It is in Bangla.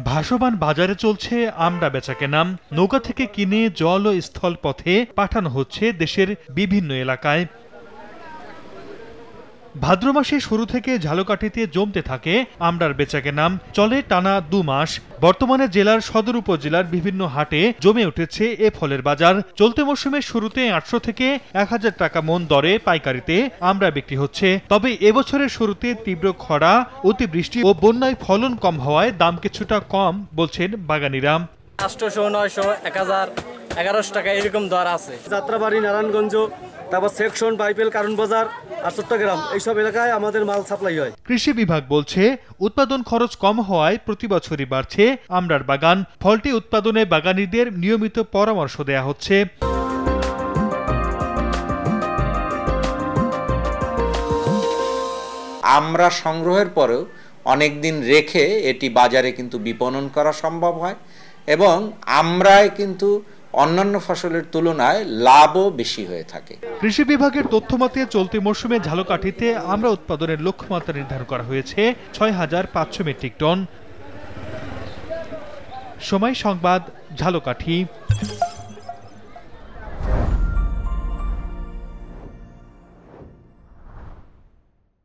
ভাসমান বাজারে চলছে আমড়া বেচাকেনা। নৌকা থেকে কিনে জল ও স্থল পথে পাঠানো হচ্ছে দেশের বিভিন্ন এলাকায়। ভাদ্র মাসের শুরু থেকে ঝালকাঠিতে জমতে থাকে আমড়ার বেচাকেনা। চলে টানা 2 মাস। বর্তমানে জেলার সদর উপজেলার বিভিন্ন হাটে জমে উঠেছে এ ফলের বাজার। চলতি মৌসুমের শুরুতে 800 থেকে 1000 টাকা মন দরে পাইকারিতে আমড়া বিক্রি হচ্ছে। তবে এবছরের শুরুতে তীব্র খরা, অতিবৃষ্টি ও বন্যায় ফলন কম হওয়ায় দাম কিছুটা কম বলছেন বাগানীরা। 800, 900, 1000, 1100 টাকা এরকম দর আছে। যাত্রাবাড়ি, নারায়ণগঞ্জ, তারপর সেকশন, বাইপেল, কারণ বাজার আর চট্টগ্রাম এইসব এলাকায় আমাদের মাল সাপ্লাই হয়। কৃষি বিভাগ বলছে উৎপাদন খরচ কম হওয়ায় প্রতি বছরই বাড়ছে আমড়ার বাগান। ফলটি উৎপাদনে বাগানীদের নিয়মিত পরামর্শ দেয়া হচ্ছে। আমড়া সংগ্রহের পরেও অনেক দিন রেখে এটি বাজারে কিন্তু বিপণন করা সম্ভব হয় এবং আমড়ায় কিন্তু অন্যান্য ফসলের তুলনায় লাভও বেশি হয়ে থাকে। কৃষি বিভাগের তথ্য মতে চলতি মৌসুমে ঝালকাঠিতে আমড়া উৎপাদনের লক্ষ্যমাত্রা নির্ধারণ করা হয়েছে 6500 মেট্রিক টন। সময় সংবাদ, ঝালকাঠি।